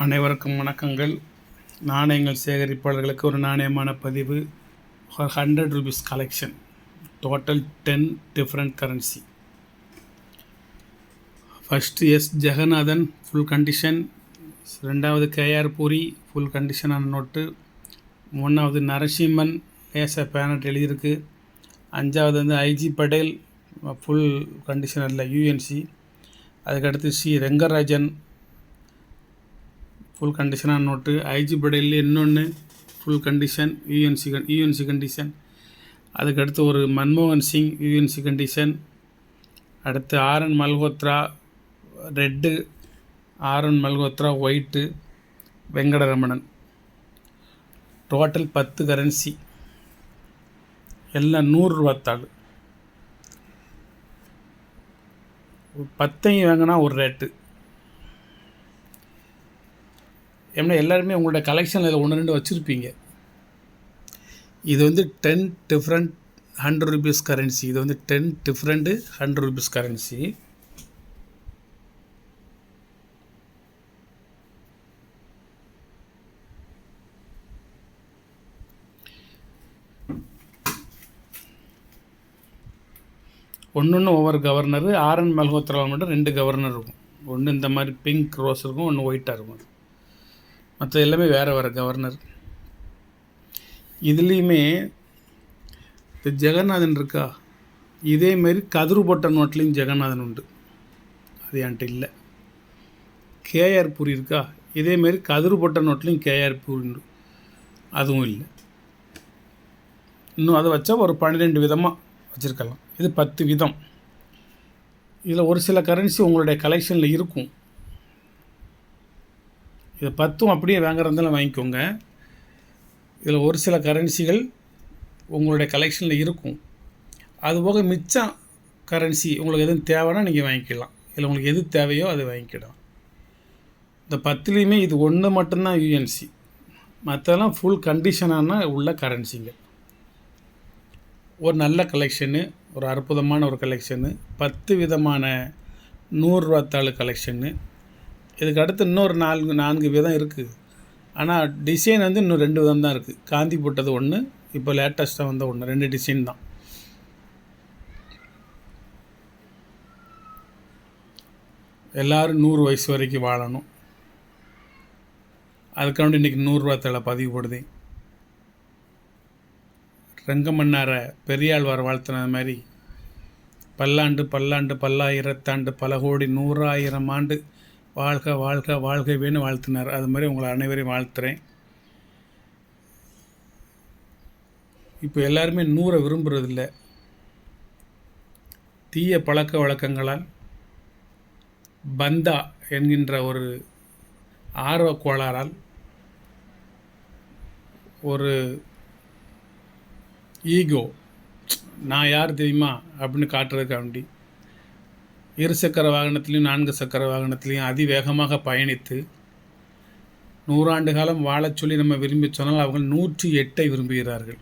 அனைவருக்கும் வணக்கங்கள். நாணயங்கள் சேகரிப்பாளர்களுக்கு ஒரு நாணயமான பதிவு. 100 rupees collection, total 10 different currency. First S Jagannathan full condition, ரெண்டாவது கேஆர் பூரி ஃபுல் கண்டிஷனான நோட்டு, மூணாவது நரசிம்மன் லேசாக பேனட் எழுதியிருக்கு, அஞ்சாவது வந்து ஐஜி படேல் ஃபுல் கண்டிஷன் இல்லை யூஎன்சி, அதுக்கடுத்து சி ரெங்கராஜன் ஃபுல் கண்டிஷனான நோட்டு, ஐஜி படேல் இன்னொன்று ஃபுல் கண்டிஷன் யூஎன்சி கண்டிஷன், அதுக்கடுத்து ஒரு மன்மோகன் சிங் யூஎன்சி கண்டிஷன், அடுத்து RN Malhotra red, RN Malhotra white, Venkataramanan. Total 10 currency, எல்லாம் 100 ரூபா தாள். 10 வாங்கினா ஒரு ரேட்டு. ஏன்னா எல்லாருமே உங்களோட கலெக்ஷனில் இதில் 1 2 வச்சுருப்பீங்க. இது வந்து 10 டிஃப்ரெண்ட் 100 rupees கரன்சி. இது வந்து 10 டிஃப்ரெண்ட்டு 100 rupees கரன்சி. ஒன்று ஒவ்வொரு கவர்னரு. ஆர்என் மல்ஹோத்ராவில் மட்டும் 2 கவர்னர் இருக்கும். ஒன்று இந்த மாதிரி பிங்க் ரோஸ் இருக்கும், ஒன்று ஒயிட்டாக இருக்கும். மற்ற எல்லாமே வேறு வேறு கவர்னர். இதுலேயுமே இந்த ஜெகநாதன் இருக்கா, இதேமாரி கதிரு போட்ட நோட்லேயும் ஜெகநாதன் உண்டு, அது என்கிட்ட இல்லை. கேஆர் பூரி இருக்கா, இதேமாரி கதிரு போட்ட நோட்லேயும் கேஆர் பூரி உண்டு, அதுவும் இல்லை. இன்னும் அதை வச்சா ஒரு 12 விதமாக வச்சுருக்கலாம். இது 10 விதம். இதில் ஒரு சில கரன்சி உங்களுடைய கலெக்ஷனில் இருக்கும். இதை 10 அப்படியே வாங்குறதாலும் வாங்கிக்கோங்க. இதில் ஒரு சில கரன்சிகள் உங்களுடைய கலெக்ஷனில் இருக்கும். அதுபோக மிச்சம் கரன்சி உங்களுக்கு எதுவும் தேவைன்னா நீங்கள் வாங்கிக்கலாம். இதில் உங்களுக்கு எது தேவையோ அதை வாங்கிக்கிடலாம். இந்த 10லேயுமே இது ஒன்று மட்டும்தான் யூஎன்சி, மற்றெல்லாம் ஃபுல் கண்டிஷனான உள்ள கரன்சிங்க. ஒரு நல்ல கலெக்ஷனு, ஒரு அற்புதமான ஒரு கலெக்ஷனு, 10 விதமான 100 ரூபா தாள் கலெக்ஷனு. இதுக்கு அடுத்து இன்னொரு 4 விதம் இருக்குது. ஆனால் டிசைன் வந்து இன்னும் 2 விதம் தான் இருக்குது. காந்தி போட்டது ஒன்று, இப்போ லேட்டஸ்ட்டாக வந்த ஒன்று, 2 டிசைன் தான். எல்லோரும் 100 வயசு வரைக்கும் வாழணும், அதுக்காண்டி இன்றைக்கி 100 ரூபா தாளை பதிவு போடுது. ரெங்கமன்னாரை பெரியாழ்வார் வாழ்த்தின மாதிரி பல்லாண்டு பல்லாண்டு பல்லாயிரத்தாண்டு பல கோடி 100,000 ஆண்டு வாழ்க வாழ்க வாழ்கவேன்னு வாழ்த்தினார். அது மாதிரி உங்களை அனைவரையும் வாழ்த்துறேன். இப்போ எல்லாருமே 100 விரும்புகிறதில்ல. தீய பழக்க வழக்கங்களால் பந்தா என்கின்ற ஒரு ஆர்வ கோளாறால் ஒரு ஈகோ, நான் யார் தெரியுமா அப்படின்னு காட்டுறதுக்காண்டி 2 சக்கர வாகனத்திலையும் 4 சக்கர வாகனத்திலையும் அதிவேகமாக பயணித்து 100 ஆண்டு காலம் வாழச் சொல்லி நம்ம விரும்பி சொன்னால் அவர்கள் 108 விரும்புகிறார்கள்.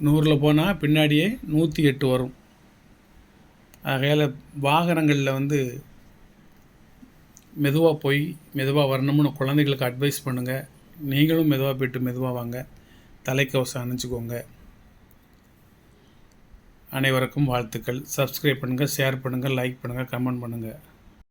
100 போனால் பின்னாடியே 108 வரும். ஆகையால் வாகனங்களில் வந்து மெதுவாக போய் மெதுவாக வரணும்னு குழந்தைகளுக்கு அட்வைஸ் பண்ணுங்கள். நீங்களும் மெதுவாக போய்ட்டு மெதுவாக வாங்க. தலைக்கவசம் அணிஞ்சிக்கோங்க. அனைவருக்கும் வாழ்த்துக்கள். சப்ஸ்கிரைப் பண்ணுங்கள், ஷேர் பண்ணுங்கள், லைக் பண்ணுங்கள், கமெண்ட் பண்ணுங்கள்.